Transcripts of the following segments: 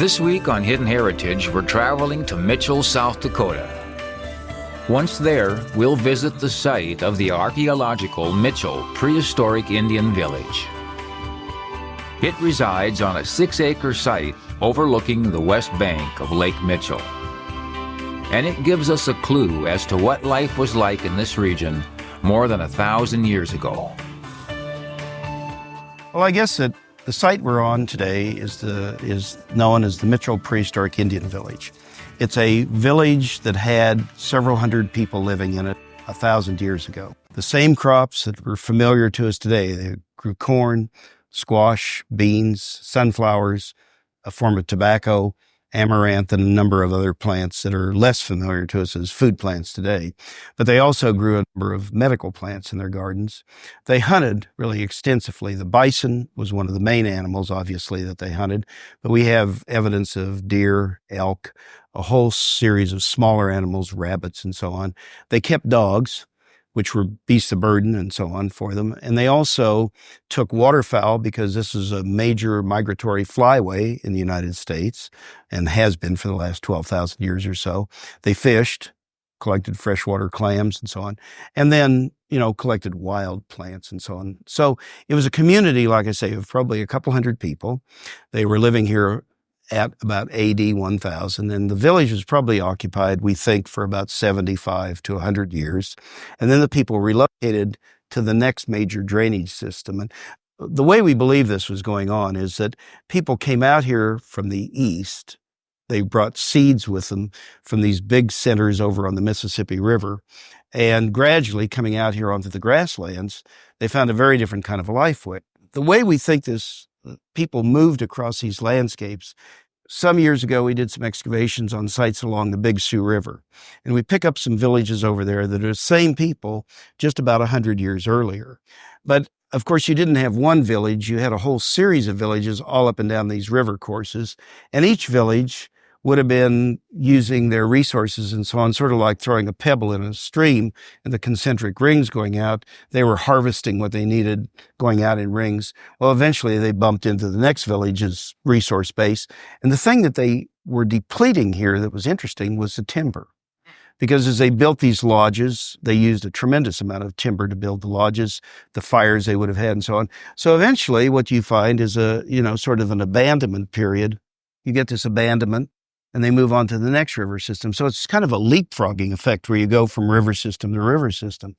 This week on Hidden Heritage, we're traveling to Mitchell, South Dakota. Once there, we'll visit the site of the archaeological Mitchell Prehistoric Indian Village. It resides on a 6-acre site overlooking the west bank of Lake Mitchell. And it gives us a clue as to what life was like in this region more than 1,000 years ago. Well, I guess that the site we're on today is known as the Mitchell Prehistoric Indian Village. It's a village that had several hundred people living in it 1,000 years ago. The same crops that were familiar to us today. They grew corn, squash, beans, sunflowers, a form of tobacco, amaranth, and a number of other plants that are less familiar to us as food plants today. But they also grew a number of medical plants in their gardens. They hunted really extensively. The bison was one of the main animals, obviously, that they hunted. But we have evidence of deer, elk, a whole series of smaller animals, rabbits, and so on. They kept dogs, which were beasts of burden and so on for them. And they also took waterfowl because this is a major migratory flyway in the United States and has been for the last 12,000 years or so. They fished, collected freshwater clams and so on, and then, collected wild plants and so on. So it was a community, like I say, of probably a couple hundred people. They were living here at about AD 1000, and the village was probably occupied, we think, for about 75 to 100 years. And then the people relocated to the next major drainage system. And the way we believe this was going on is that people came out here from the east. They brought seeds with them from these big centers over on the Mississippi River. And gradually coming out here onto the grasslands, they found a very different kind of a life way. The way we think people moved across these landscapes. Some years ago, we did some excavations on sites along the Big Sioux River, and we pick up some villages over there that are the same people just about 100 years earlier. But of course, you didn't have one village. You had a whole series of villages all up and down these river courses, and each village would have been using their resources and so on, sort of like throwing a pebble in a stream and the concentric rings going out. They were harvesting what they needed going out in rings. Well, eventually they bumped into the next village's resource base. And the thing that they were depleting here that was interesting was the timber. Because as they built these lodges, they used a tremendous amount of timber to build the lodges, the fires they would have had and so on. So eventually what you find is sort of an abandonment period. You get this abandonment, and they move on to the next river system. So it's kind of a leapfrogging effect where you go from river system to river system.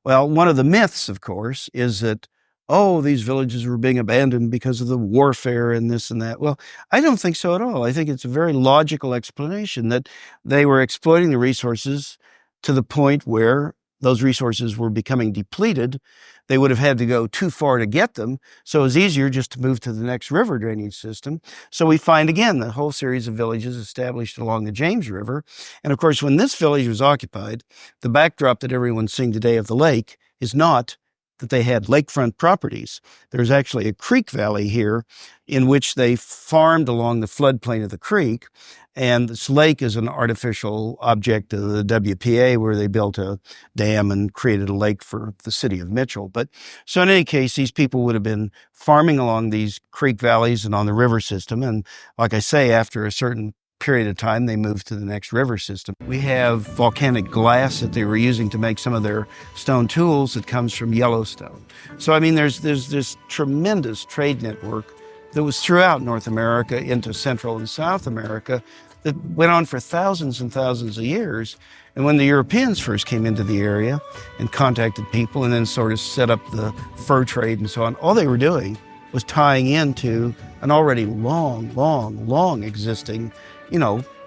Well, one of the myths, of course, is that, these villages were being abandoned because of the warfare and this and that. Well, I don't think so at all. I think it's a very logical explanation that they were exploiting the resources to the point where those resources were becoming depleted. They would have had to go too far to get them. So it was easier just to move to the next river drainage system. So we find, again, the whole series of villages established along the James River. And of course, when this village was occupied, the backdrop that everyone's seeing today of the lake is not that they had lakefront properties. There's actually a creek valley here in which they farmed along the floodplain of the creek. And this lake is an artificial object of the WPA where they built a dam and created a lake for the city of Mitchell. But so in any case, these people would have been farming along these creek valleys and on the river system. And like I say, after a certain period of time, they moved to the next river system. We have volcanic glass that they were using to make some of their stone tools that comes from Yellowstone. So, I mean, there's this tremendous trade network that was throughout North America into Central and South America that went on for thousands and thousands of years. And when the Europeans first came into the area and contacted people and then sort of set up the fur trade and so on, all they were doing was tying into an already long existing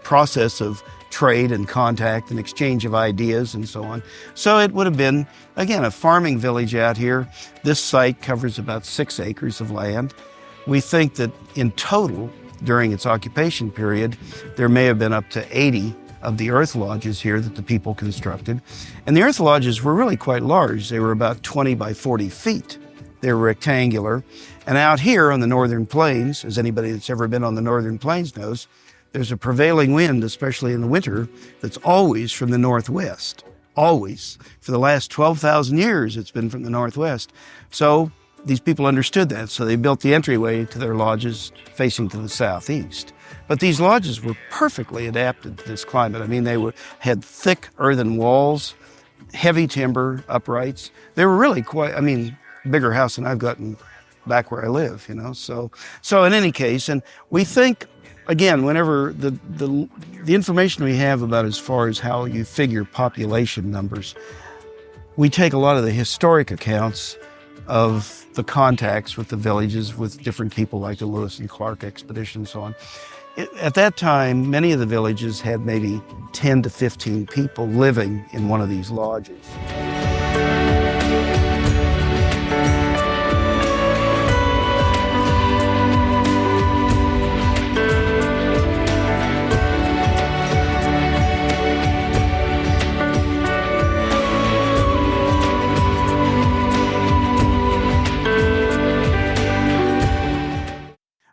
process of trade and contact and exchange of ideas and so on. So it would have been, again, a farming village out here. This site covers about 6 acres of land. We think that in total, during its occupation period, there may have been up to 80 of the earth lodges here that the people constructed. And the earth lodges were really quite large. They were about 20 by 40 feet. They were rectangular. And out here on the northern plains, as anybody that's ever been on the northern plains knows, there's a prevailing wind, especially in the winter, that's always from the northwest. Always. For the last 12,000 years, it's been from the northwest. So these people understood that, so they built the entryway to their lodges facing to the southeast. But these lodges were perfectly adapted to this climate. I mean, had thick earthen walls, heavy timber uprights. They were really quite, bigger house than I've gotten back where I live, So in any case, and we think, again, whenever the information we have about as far as how you figure population numbers, we take a lot of the historic accounts of the contacts with the villages with different people like the Lewis and Clark expedition and so on. At that time, many of the villages had maybe 10 to 15 people living in one of these lodges.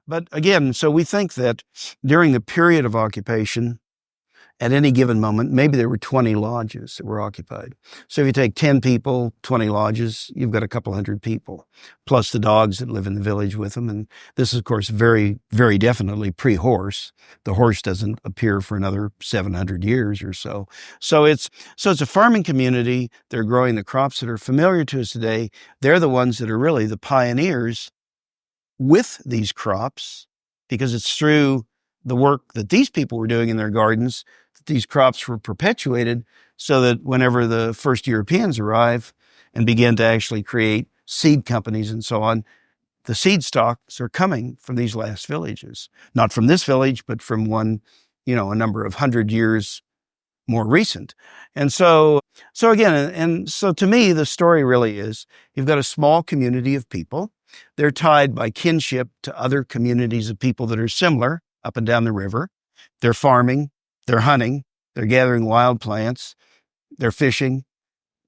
But again, so we think that during the period of occupation, at any given moment, maybe there were 20 lodges that were occupied. So if you take 10 people, 20 lodges, you've got a couple hundred people, plus the dogs that live in the village with them. And this is, of course, very, very definitely pre-horse. The horse doesn't appear for another 700 years or so. So it's a farming community. They're growing the crops that are familiar to us today. They're the ones that are really the pioneers with these crops, because it's through the work that these people were doing in their gardens that these crops were perpetuated, so that whenever the first Europeans arrive and begin to actually create seed companies and so on, the seed stocks are coming from these last villages. Not from this village, but from one, a number of 100 years more recent. And so to me, the story really is, you've got a small community of people. They're tied by kinship to other communities of people that are similar up and down the river. They're farming, they're hunting, they're gathering wild plants, they're fishing.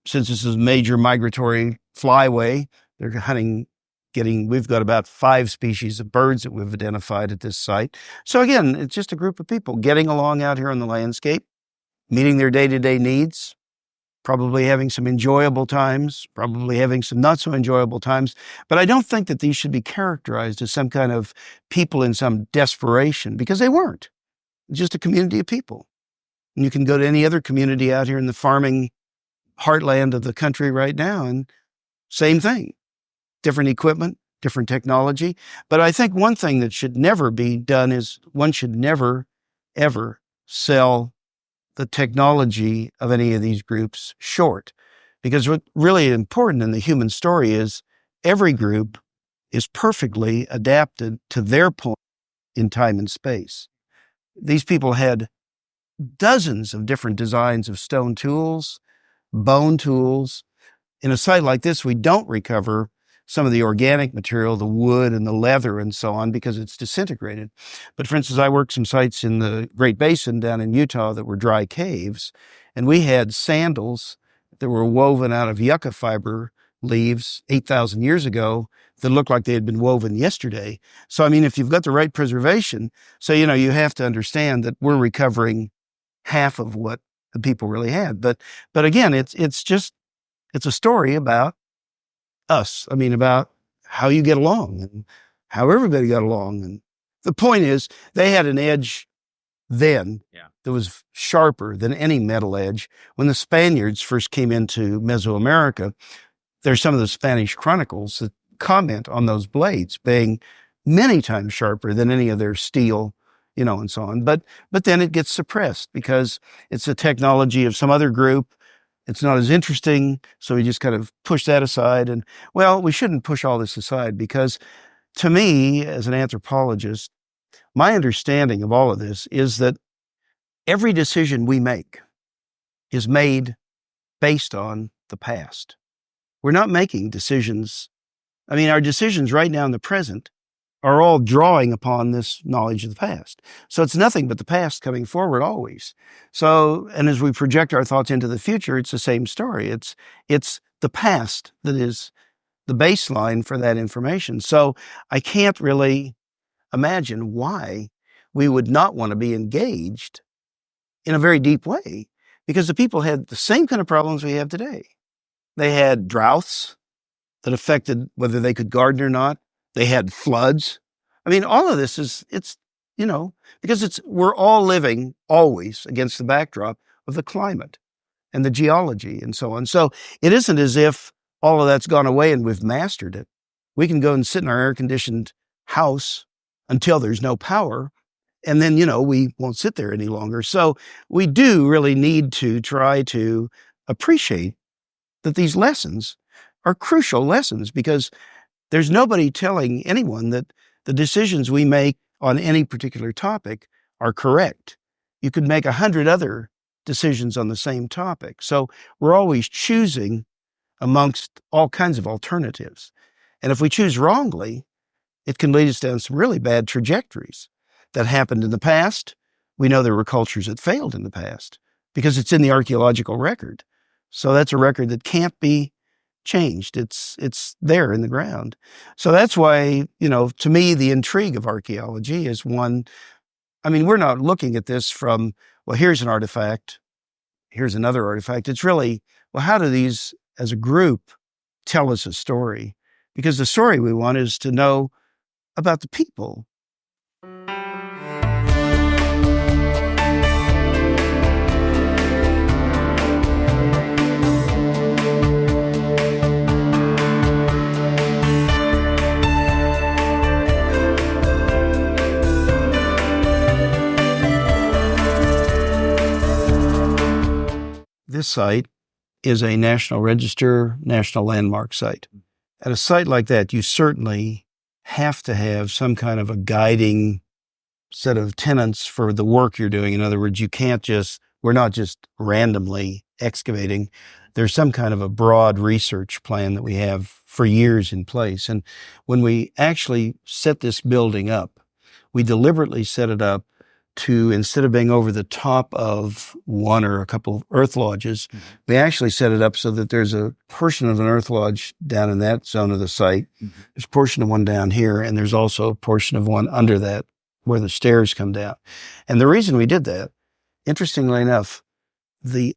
Since this is a major migratory flyway, they're hunting, we've got about 5 species of birds that we've identified at this site. So again, it's just a group of people getting along out here on the landscape, meeting their day-to-day needs, probably having some enjoyable times, probably having some not so enjoyable times. But I don't think that these should be characterized as some kind of people in some desperation, because they weren't. It's just a community of people. And you can go to any other community out here in the farming heartland of the country right now, and same thing. Different equipment, different technology. But I think one thing that should never be done is one should never, ever sell the technology of any of these groups short. Because what's really important in the human story is every group is perfectly adapted to their point in time and space. These people had dozens of different designs of stone tools, bone tools. In a site like this, we don't recover some of the organic material, the wood and the leather and so on, because it's disintegrated. But for instance, I worked some sites in the Great Basin down in Utah that were dry caves, and we had sandals that were woven out of yucca fiber leaves 8,000 years ago that looked like they had been woven yesterday. So, if you've got the right preservation, so, you have to understand that we're recovering half of what the people really had. But again, it's a story about us. About how you get along and how everybody got along. And the point is, they had an edge then that was sharper than any metal edge. When the Spaniards first came into Mesoamerica, there's some of the Spanish chronicles that comment on those blades being many times sharper than any of their steel, and so on. But then it gets suppressed because it's a technology of some other group. It's not as interesting, so we just kind of push that aside. And, well, we shouldn't push all this aside, because to me, as an anthropologist, my understanding of all of this is that every decision we make is made based on the past. We're not making decisions. Our decisions right now in the present are all drawing upon this knowledge of the past. So it's nothing but the past coming forward always. So, and as we project our thoughts into the future, it's the same story. It's the past that is the baseline for that information. So I can't really imagine why we would not want to be engaged in a very deep way, because the people had the same kind of problems we have today. They had droughts, that affected whether they could garden or not. They had floods. I mean, all of this it's, because we're all living always against the backdrop of the climate and the geology and so on. So it isn't as if all of that's gone away and we've mastered it. We can go and sit in our air-conditioned house until there's no power, and then, we won't sit there any longer. So we do really need to try to appreciate that these lessons are crucial lessons, because there's nobody telling anyone that the decisions we make on any particular topic are correct. You could make 100 other decisions on the same topic. So we're always choosing amongst all kinds of alternatives. And if we choose wrongly, it can lead us down some really bad trajectories that happened in the past. We know there were cultures that failed in the past because it's in the archaeological record. So that's a record that can't be changed. It's there in the ground. So that's why, to me, the intrigue of archaeology is one. I mean, we're not looking at this from, well, here's an artifact, here's another artifact. It's really, well, how do these as a group tell us a story? Because the story we want is to know about the people. This site is a National Register, National Landmark site. At a site like that, you certainly have to have some kind of a guiding set of tenets for the work you're doing. In other words, we're not just randomly excavating. There's some kind of a broad research plan that we have for years in place. And when we actually set this building up, we deliberately set it up to, instead of being over the top of one or a couple of earth lodges, we actually set it up so that there's a portion of an earth lodge down in that zone of the site. There's a portion of one down here, and there's also a portion of one under that where the stairs come down. And the reason we did that, interestingly enough, the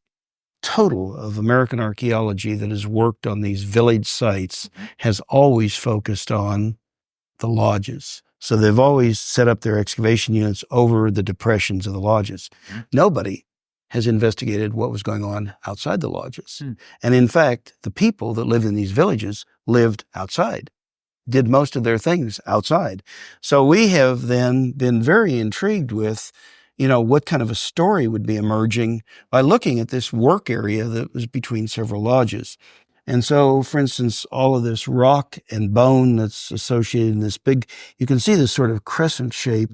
total of American archaeology that has worked on these village sites has always focused on the lodges. So they've always set up their excavation units over the depressions of the lodges. Nobody has investigated what was going on outside the lodges. And in fact, the people that lived in these villages lived outside, did most of their things outside. So we have then been very intrigued with, what kind of a story would be emerging by looking at this work area that was between several lodges. And so, for instance, all of this rock and bone that's associated in this you can see this sort of crescent shape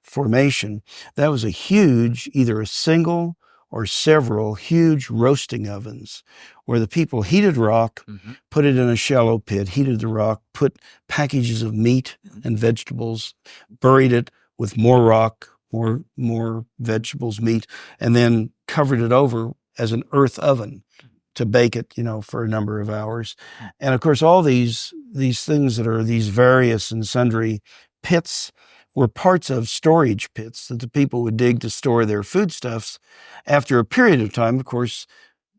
formation. That was either a single or several huge roasting ovens where the people heated rock, put it in a shallow pit, heated the rock, put packages of meat and vegetables, buried it with more rock, more vegetables, meat, and then covered it over as an earth oven to bake it, for a number of hours. And of course, all these things that are these various and sundry pits were parts of storage pits that the people would dig to store their foodstuffs. After a period of time, of course,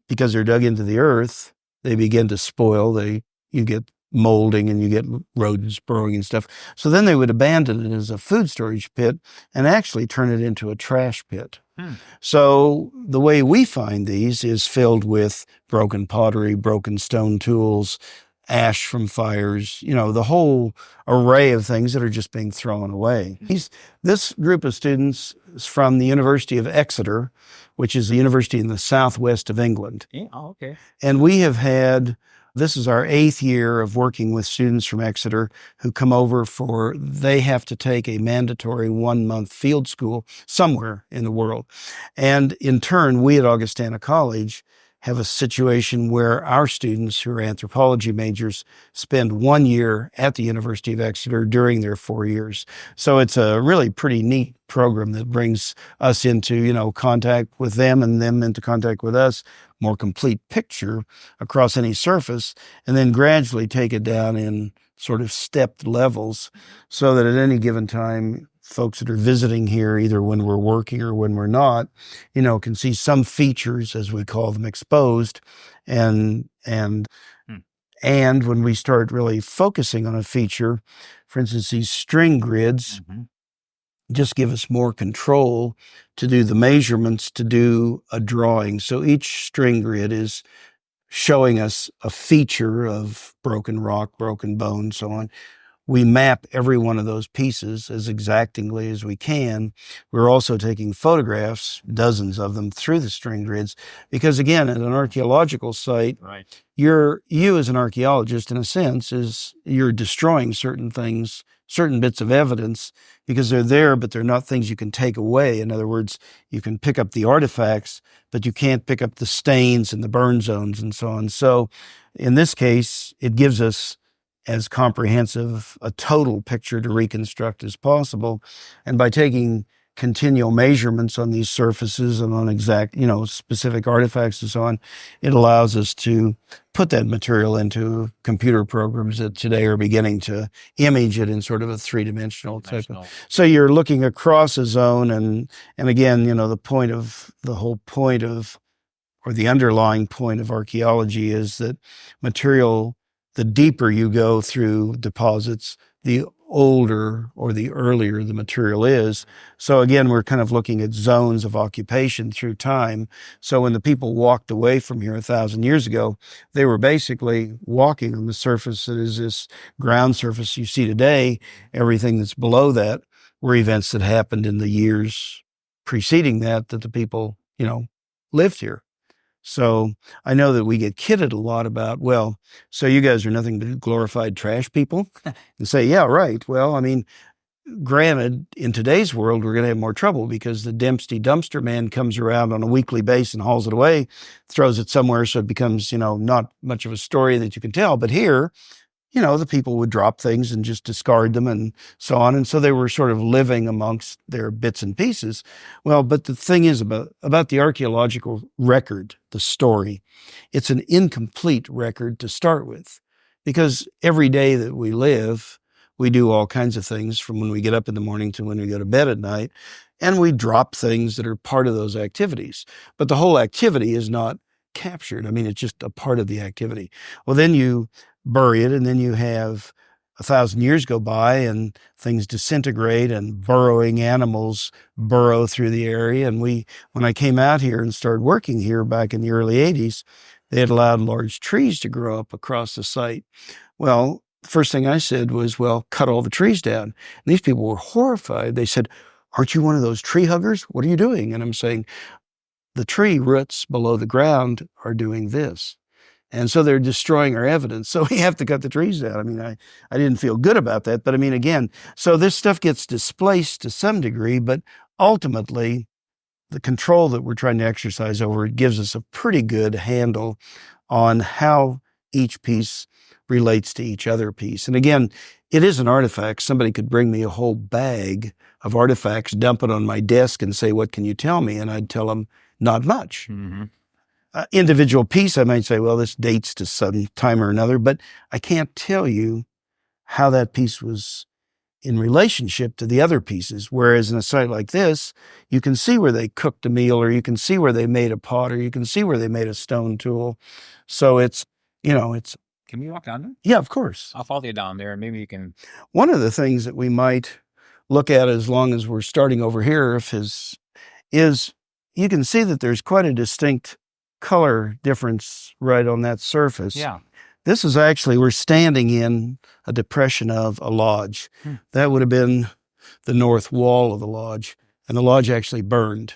because they're dug into the earth, they begin to spoil. You get molding and you get rodents burrowing and stuff. So then they would abandon it as a food storage pit and actually turn it into a trash pit. So the way we find these is filled with broken pottery, broken stone tools, ash from fires, the whole array of things that are just being thrown away. This group of students is from the University of Exeter, which is a university in the southwest of England. Okay. And this is our 8th year of working with students from Exeter who come over they have to take a mandatory 1-month field school somewhere in the world. And in turn, we at Augustana College have a situation where our students who are anthropology majors spend 1 year at the University of Exeter during their 4 years. So it's a really pretty neat program that brings us into, contact with them and them into contact with us, more complete picture across any surface, and then gradually take it down in sort of stepped levels so that at any given time, folks that are visiting here, either when we're working or when we're not, can see some features, as we call them, exposed and And when we start really focusing on a feature, for instance, these string grids just give us more control to do the measurements, to do a drawing. So each string grid is showing us a feature of broken rock, broken bone, so on. We map every one of those pieces as exactingly as we can. We're also taking photographs, dozens of them, through the string grids, because again, at an archaeological site, you as an archaeologist, in a sense, you're destroying certain things, certain bits of evidence, because they're there, but they're not things you can take away. In other words, you can pick up the artifacts, but you can't pick up the stains and the burn zones and so on. So in this case, it gives us as comprehensive a total picture to reconstruct as possible. And by taking continual measurements on these surfaces and on exact, specific artifacts and so on, it allows us to put that material into computer programs that today are beginning to image it in sort of a three-dimensional type of. So you're looking across a zone, and again, the whole point of, or the underlying point of archaeology is that material, the deeper you go through deposits, the older or the earlier the material is. So again, we're kind of looking at zones of occupation through time. So when the people walked away from here 1,000 years ago, they were basically walking on the surface that is this ground surface you see today. Everything that's below that were events that happened in the years preceding that the people, lived here. So I know that we get kidded a lot about, well, so you guys are nothing but glorified trash people? And say, yeah, right. Well, I mean, granted, in today's world, we're going to have more trouble because the Dempsey dumpster man comes around on a weekly basis and hauls it away, throws it somewhere, so it becomes, not much of a story that you can tell. But here, the people would drop things and just discard them and so on. And so they were sort of living amongst their bits and pieces. Well, but the thing is about the archaeological record, the story, it's an incomplete record to start with, because every day that we live, we do all kinds of things from when we get up in the morning to when we go to bed at night, and we drop things that are part of those activities. But the whole activity is not captured. I mean, it's just a part of the activity. Well, then you bury it, and then you have 1,000 years go by and things disintegrate and burrowing animals burrow through the area. And when I came out here and started working here back in the early 80s, they had allowed large trees to grow up across the site. Well, the first thing I said was, well, cut all the trees down. And these people were horrified. They said, aren't you one of those tree huggers? What are you doing? And I'm saying, the tree roots below the ground are doing this. And so they're destroying our evidence. So we have to cut the trees down. I mean, I didn't feel good about that. But I mean, again, so this stuff gets displaced to some degree, but ultimately the control that we're trying to exercise over it gives us a pretty good handle on how each piece relates to each other piece. And again, it is an artifact. Somebody could bring me a whole bag of artifacts, dump it on my desk and say, what can you tell me? And I'd tell them, not much. Mm-hmm. Individual piece, I might say, well, this dates to some time or another, but I can't tell you how that piece was in relationship to the other pieces. Whereas in a site like this, you can see where they cooked a meal, or you can see where they made a pot, or you can see where they made a stone tool. So it's. Can we walk down there? Yeah, of course. I'll follow you down there, and maybe you can. One of the things that we might look at, as long as we're starting over here, is you can see that there's quite a distinct color difference right on that surface. Yeah. This is actually, we're standing in a depression of a lodge. That would have been the north wall of the lodge, and the lodge actually burned.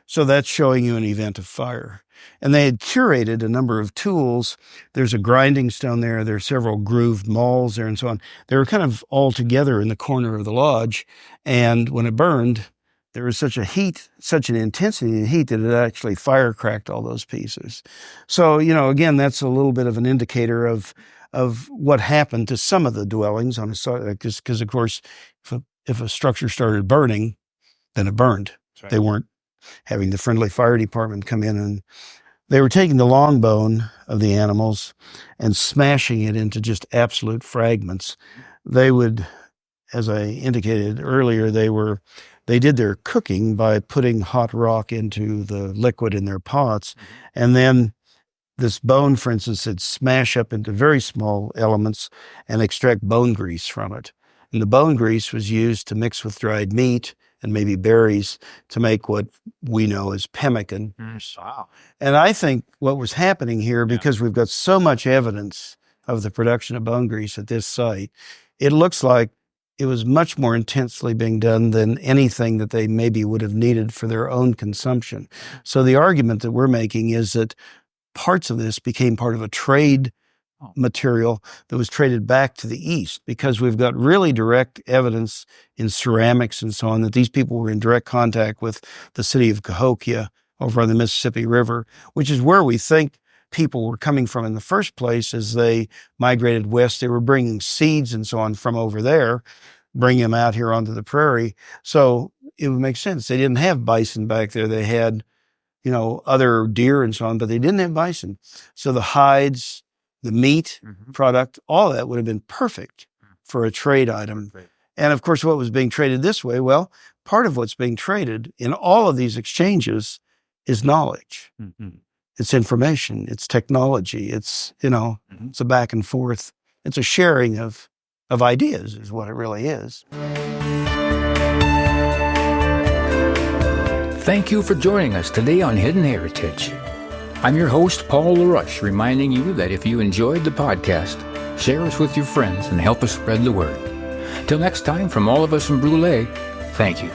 So that's showing you an event of fire. And they had curated a number of tools. There's a grinding stone there. There are several grooved mauls there and so on. They were kind of all together in the corner of the lodge. And when it burned, there was such an intensity in heat that it actually fire cracked all those pieces. So, again, that's a little bit of an indicator of what happened to some of the dwellings on a site, because of course, if a structure started burning, then it burned. Right. They weren't having the friendly fire department come in, and they were taking the long bone of the animals and smashing it into just absolute fragments. They would, as I indicated earlier, they did their cooking by putting hot rock into the liquid in their pots, and then this bone, for instance, they'd smash up into very small elements and extract bone grease from it. And the bone grease was used to mix with dried meat and maybe berries to make what we know as pemmican. Wow. And I think what was happening here, because we've got so much evidence of the production of bone grease at this site, it looks like it was much more intensely being done than anything that they maybe would have needed for their own consumption. So the argument that we're making is that parts of this became part of a trade material that was traded back to the east, because we've got really direct evidence in ceramics and so on that these people were in direct contact with the city of Cahokia over on the Mississippi River, which is where we think people were coming from in the first place as they migrated west. They were bringing seeds and so on from over there, bringing them out here onto the prairie. So it would make sense. They didn't have bison back there. They had, other deer and so on, but they didn't have bison. So the hides, the meat product, all that would have been perfect for a trade item. And of course, what was being traded this way? Well, part of what's being traded in all of these exchanges is knowledge. It's information, it's technology, it's, it's a back and forth. It's a sharing of ideas is what it really is. Thank you for joining us today on Hidden Heritage. I'm your host, Paul LaRush, reminding you that if you enjoyed the podcast, share us with your friends and help us spread the word. Till next time, from all of us in Brule, thank you.